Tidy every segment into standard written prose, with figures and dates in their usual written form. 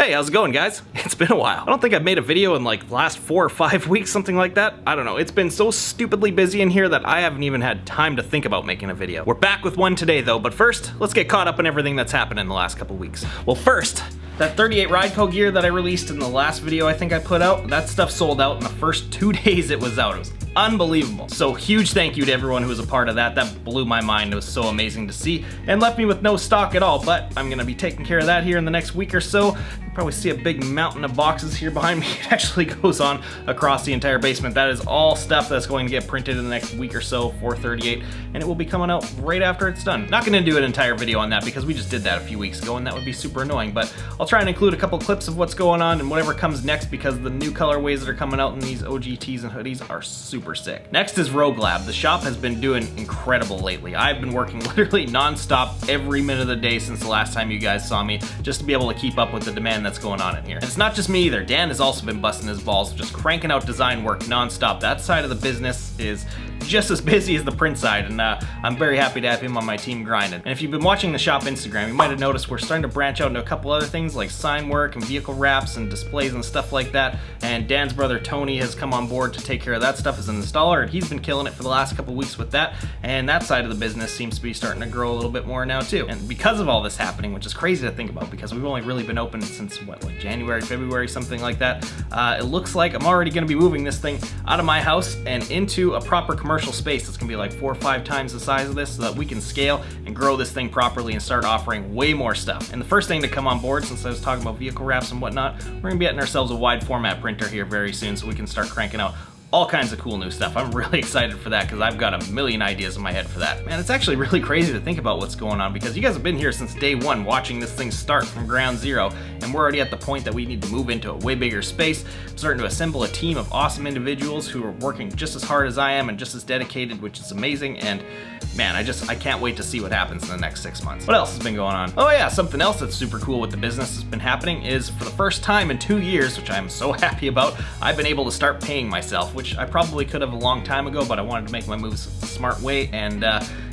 Hey, how's it going, guys? It's been a while. I don't think I've made a video in like the last 4 or 5 weeks, something like that. I don't know. It's been so stupidly busy in here that I haven't even had time to think about making a video. We're back with one today though, but first, let's get caught up in everything that's happened in the last couple weeks. Well, first, that 38 Rideco gear that I released in the last video I think I put out, that stuff sold out in the first 2 days it was out. It was unbelievable. So huge thank you to everyone who was a part of that. That blew my mind. It was so amazing to see and left me with no stock at all, but I'm gonna be taking care of that here in the next week or so. You probably see a big mountain of boxes here behind me. It actually goes on across the entire basement. That is all stuff that's going to get printed in the next week or so for 38, and it will be coming out right after it's done. Not gonna do an entire video on that because we just did that a few weeks ago and that would be super annoying, but I'll try and include a couple clips of what's going on and whatever comes next because the new colorways that are coming out in these OG tees and hoodies are super sick. Next is Rogue Lab. The shop has been doing incredible lately. I've been working literally non-stop every minute of the day since the last time you guys saw me just to be able to keep up with the demand that's going on in here. And it's not just me either. Dan has also been busting his balls, just cranking out design work non-stop. That side of the business is just as busy as the print side, and I'm very happy to have him on my team grinding. And if you've been watching the shop Instagram, you might have noticed we're starting to branch out into a couple other things like sign work and vehicle wraps and displays and stuff like that. And Dan's brother Tony has come on board to take care of that stuff as an installer, and he's been killing it for the last couple weeks with that. And that side of the business seems to be starting to grow a little bit more now too. And because of all this happening, which is crazy to think about because we've only really been open since what, like January, February, something like that, it looks like I'm already going to be moving this thing out of my house and into a proper commercial space that's going to be like 4 or 5 times the size of this so that we can scale and grow this thing properly and start offering way more stuff. And the first thing to come on board, since I was talking about vehicle wraps and whatnot, we're going to be getting ourselves a wide format printer here very soon so we can start cranking out all kinds of cool new stuff. I'm really excited for that because I've got a million ideas in my head for that. Man, it's actually really crazy to think about what's going on because you guys have been here since day one watching this thing start from ground zero, and we're already at the point that we need to move into a way bigger space. I'm starting to assemble a team of awesome individuals who are working just as hard as I am and just as dedicated, which is amazing. And man, I can't wait to see what happens in the next 6 months. What else has been going on? Oh yeah, something else that's super cool with the business that's been happening is for the first time in 2 years, which I'm so happy about, I've been able to start paying myself, which I probably could have a long time ago, but I wanted to make my moves a smart way. And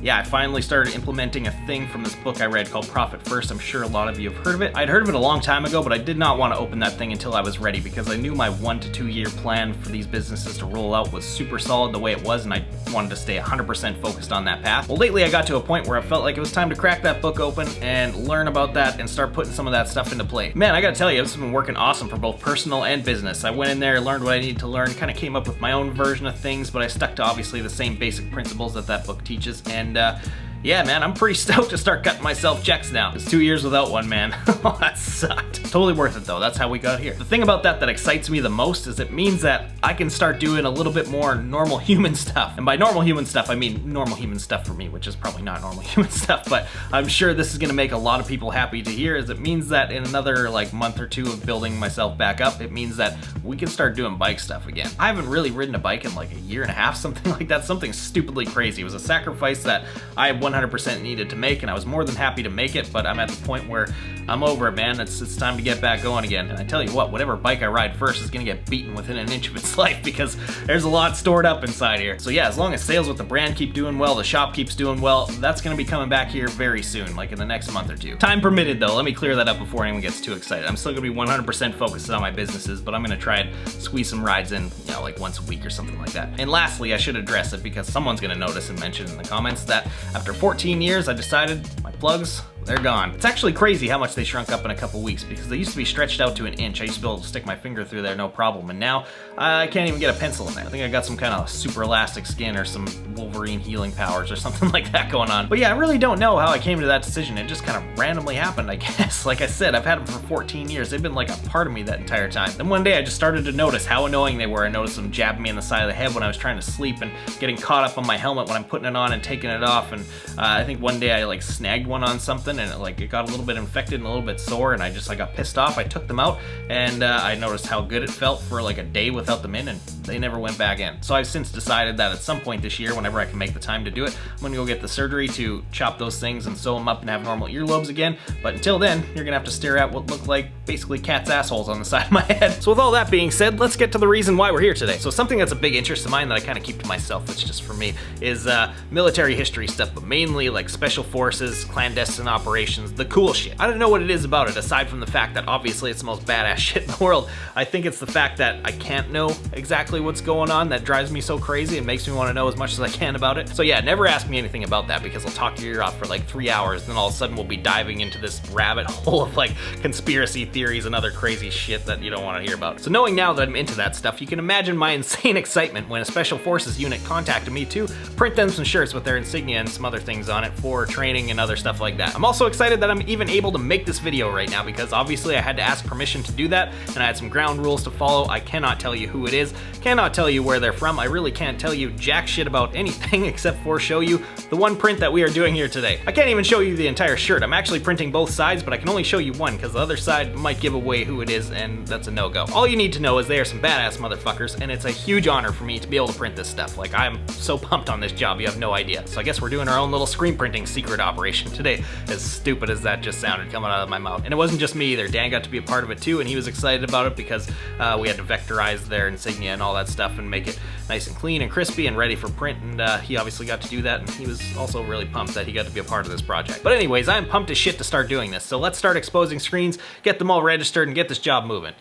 yeah, I finally started implementing a thing from this book I read called Profit First. I'm sure a lot of you have heard of it. I'd heard of it a long time ago, but I did not want to open that thing until I was ready because I knew my 1 to 2 year plan for these businesses to roll out was super solid the way it was, and I wanted to stay 100% focused on that path. Well, lately I got to a point where I felt like it was time to crack that book open and learn about that and start putting some of that stuff into play. Man, I gotta tell you, this has been working awesome for both personal and business. I went in there, learned what I needed to learn, kind of came up with my own version of things, but I stuck to obviously the same basic principles that that book teaches. And yeah, man, I'm pretty stoked to start cutting myself checks now. It's 2 years without one, man. Oh, that sucked. Totally worth it though. That's how we got here. The thing about that excites me the most is it means that I can start doing a little bit more normal human stuff. And by normal human stuff, I mean normal human stuff for me, which is probably not normal human stuff, but I'm sure this is gonna make a lot of people happy to hear, is it means that in another like month or 2 of building myself back up, it means that we can start doing bike stuff again. I haven't really ridden a bike in like a year and a half, something like that, something stupidly crazy. It was a sacrifice that I 100% needed to make, and I was more than happy to make it, but I'm at the point where I'm over it, man. It's time to get back going again. And I tell you what, whatever bike I ride first is gonna get beaten within an inch of its life because there's a lot stored up inside here. So yeah, as long as sales with the brand keep doing well, the shop keeps doing well, that's gonna be coming back here very soon, like in the next month or 2. Time permitted though, let me clear that up before anyone gets too excited. I'm still gonna be 100% focused on my businesses, but I'm gonna try and squeeze some rides in, you know, like once a week or something like that. And lastly, I should address it because someone's gonna notice and mention in the comments that after 14 years, I decided my plugs, they're gone. It's actually crazy how much they shrunk up in a couple weeks because they used to be stretched out to an inch. I used to be able to stick my finger through there no problem, and now I can't even get a pencil in there. I think I got some kind of super elastic skin or some Wolverine healing powers or something like that going on. But yeah, I really don't know how I came to that decision. It just kind of randomly happened, I guess. Like I said, I've had them for 14 years. They've been like a part of me that entire time. Then one day I just started to notice how annoying they were. I noticed them jabbing me in the side of the head when I was trying to sleep and getting caught up on my helmet when I'm putting it on and taking it off. And I think one day I like snagged one on something and it got a little bit infected and a little bit sore, and I got pissed off. I took them out and I noticed how good it felt for like a day without them in, and they never went back in. So I've since decided that at some point this year, whenever I can make the time to do it, I'm gonna go get the surgery to chop those things and sew them up and have normal earlobes again. But until then, you're gonna have to stare at what look like basically cat's assholes on the side of my head. So with all that being said, let's get to the reason why we're here today. So something that's a big interest of mine that I kind of keep to myself, that's just for me, is military history stuff, but mainly like special forces, clandestine operations, operations, the cool shit. I don't know what it is about it, aside from the fact that obviously it's the most badass shit in the world. I think it's the fact that I can't know exactly what's going on that drives me so crazy and makes me want to know as much as I can about it. So yeah, never ask me anything about that, because I'll talk your ear off for like 3 hours, and then all of a sudden we'll be diving into this rabbit hole of like conspiracy theories and other crazy shit that you don't want to hear about. So knowing now that I'm into that stuff, you can imagine my insane excitement when a Special Forces unit contacted me to print them some shirts with their insignia and some other things on it for training and other stuff like that. I'm also excited that I'm even able to make this video right now, because obviously I had to ask permission to do that, and I had some ground rules to follow. I cannot tell you who it is, cannot tell you where they're from. I really can't tell you jack shit about anything except for show you the one print that we are doing here today. I can't even show you the entire shirt. I'm actually printing both sides, but I can only show you one because the other side might give away who it is, and that's a no-go. All you need to know is they are some badass motherfuckers, and it's a huge honor for me to be able to print this stuff. Like, I'm so pumped on this job, you have no idea. So I guess we're doing our own little screen printing secret operation today, as stupid as that just sounded coming out of my mouth. And it wasn't just me either. Dan got to be a part of it too, and he was excited about it because we had to vectorize their insignia and all that stuff and make it nice and clean and crispy and ready for print, and he obviously got to do that, and he was also really pumped that he got to be a part of this project. But anyways, I'm pumped as shit to start doing this, so let's start exposing screens, get them all registered, and get this job moving.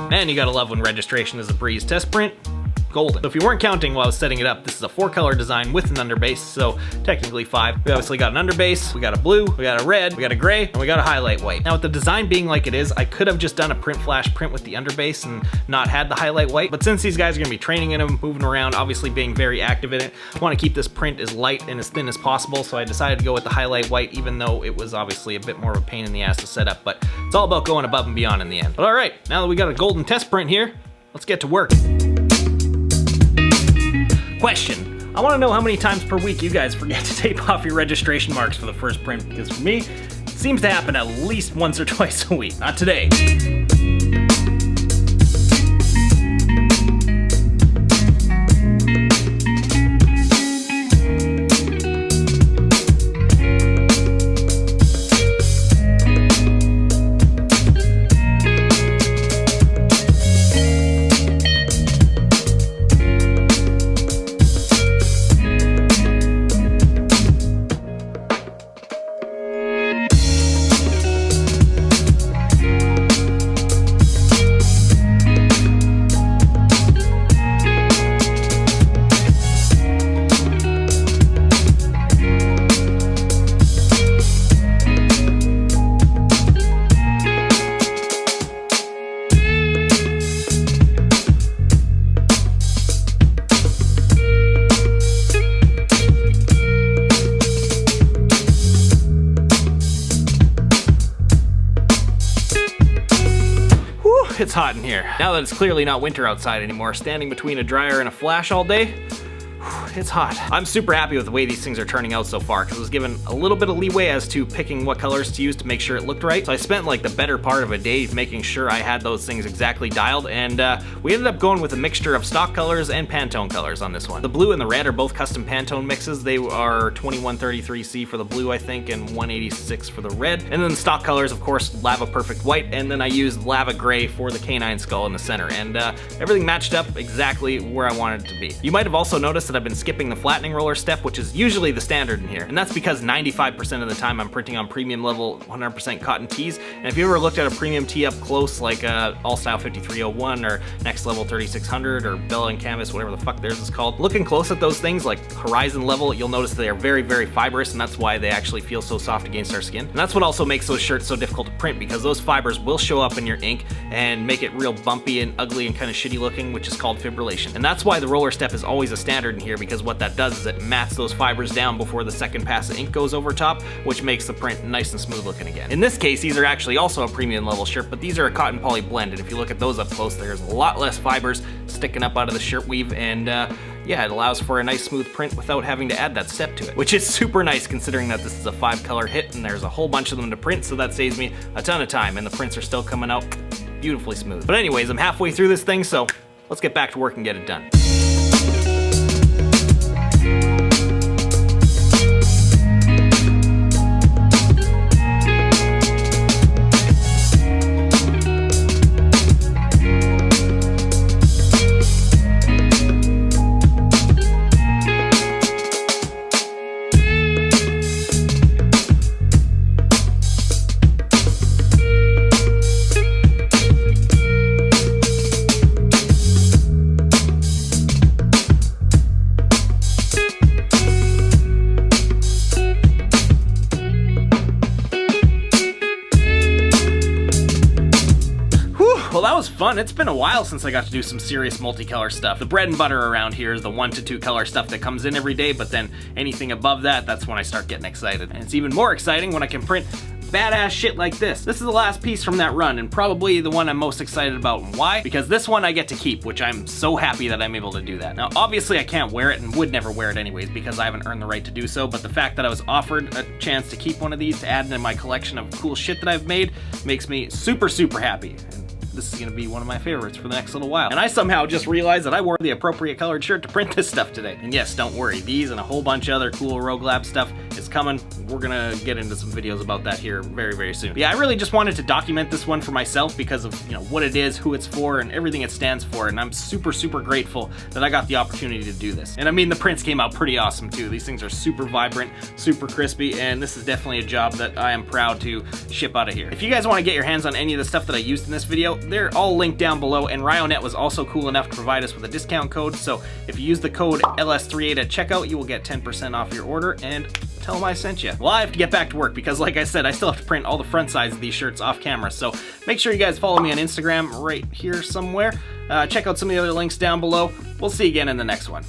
Man, you gotta love when registration is a breeze. Test print, golden. So if you weren't counting while I was setting it up, this is a 4-color design with an underbase, so technically 5. We obviously got an underbase, we got a blue, we got a red, we got a gray, and we got a highlight white. Now with the design being like it is, I could have just done a print flash print with the underbase and not had the highlight white, but since these guys are gonna be training in them, moving around, obviously being very active in it, I wanna keep this print as light and as thin as possible, so I decided to go with the highlight white, even though it was obviously a bit more of a pain in the ass to set up, but it's all about going above and beyond in the end. But all right, now that we got a golden test print here, let's get to work. Question. I want to know how many times per week you guys forget to tape off your registration marks for the first print, because for me, it seems to happen at least once or twice a week. Not today. It's hot in here. Now that it's clearly not winter outside anymore, standing between a dryer and a flash all day, it's hot. I'm super happy with the way these things are turning out so far, because I was given a little bit of leeway as to picking what colors to use to make sure it looked right. So I spent like the better part of a day making sure I had those things exactly dialed, and we ended up going with a mixture of stock colors and Pantone colors on this one. The blue and the red are both custom Pantone mixes. They are 2133C for the blue, I think, and 186 for the red. And then the stock colors, of course, Lava Perfect White, and then I used Lava Gray for the canine skull in the center, and everything matched up exactly where I wanted it to be. You might have also noticed that I've been skipping the flattening roller step, which is usually the standard in here. And that's because 95% of the time I'm printing on premium level 100% cotton tees. And if you ever looked at a premium tee up close, like All Style 5301 or Next Level 3600 or Bella and Canvas, whatever the fuck theirs is called, looking close at those things like Horizon level, you'll notice they are very, very fibrous, and that's why they actually feel so soft against our skin. And that's what also makes those shirts so difficult to print, because those fibers will show up in your ink and make it real bumpy and ugly and kind of shitty looking, which is called fibrillation. And that's why the roller step is always a standard in here, because what that does is it mats those fibers down before the second pass of ink goes over top, which makes the print nice and smooth looking again. In this case, these are actually also a premium level shirt, but these are a cotton poly blend, and if you look at those up close, there's a lot less fibers sticking up out of the shirt weave, and yeah, it allows for a nice smooth print without having to add that step to it, which is super nice considering that this is a 5-color hit and there's a whole bunch of them to print, so that saves me a ton of time, and the prints are still coming out beautifully smooth. But anyways, I'm halfway through this thing, so let's get back to work and get it done. Well, that was fun. It's been a while since I got to do some serious multicolor stuff. The bread and butter around here is the 1 to 2 color stuff that comes in every day, but then anything above that, that's when I start getting excited. And it's even more exciting when I can print badass shit like this. This is the last piece from that run, and probably the one I'm most excited about. And why? Because this one I get to keep, which I'm so happy that I'm able to do that. Now, obviously I can't wear it and would never wear it anyways because I haven't earned the right to do so, but the fact that I was offered a chance to keep one of these to add into my collection of cool shit that I've made makes me super, super happy. This is gonna be one of my favorites for the next little while. And I somehow just realized that I wore the appropriate colored shirt to print this stuff today. And yes, don't worry, these and a whole bunch of other cool Rogue Lab stuff is coming. We're gonna get into some videos about that here very, very soon. But yeah, I really just wanted to document this one for myself because of, you know, what it is, who it's for, and everything it stands for. And I'm super, super grateful that I got the opportunity to do this. And I mean, the prints came out pretty awesome too. These things are super vibrant, super crispy, and this is definitely a job that I am proud to ship out of here. If you guys wanna get your hands on any of the stuff that I used in this video, they're all linked down below, and Ryonet was also cool enough to provide us with a discount code, so if you use the code LS38 at checkout, you will get 10% off your order, and tell them I sent you. Well, I have to get back to work because, like I said, I still have to print all the front sides of these shirts off camera, so make sure you guys follow me on Instagram right here somewhere. Check out some of the other links down below. We'll see you again in the next one.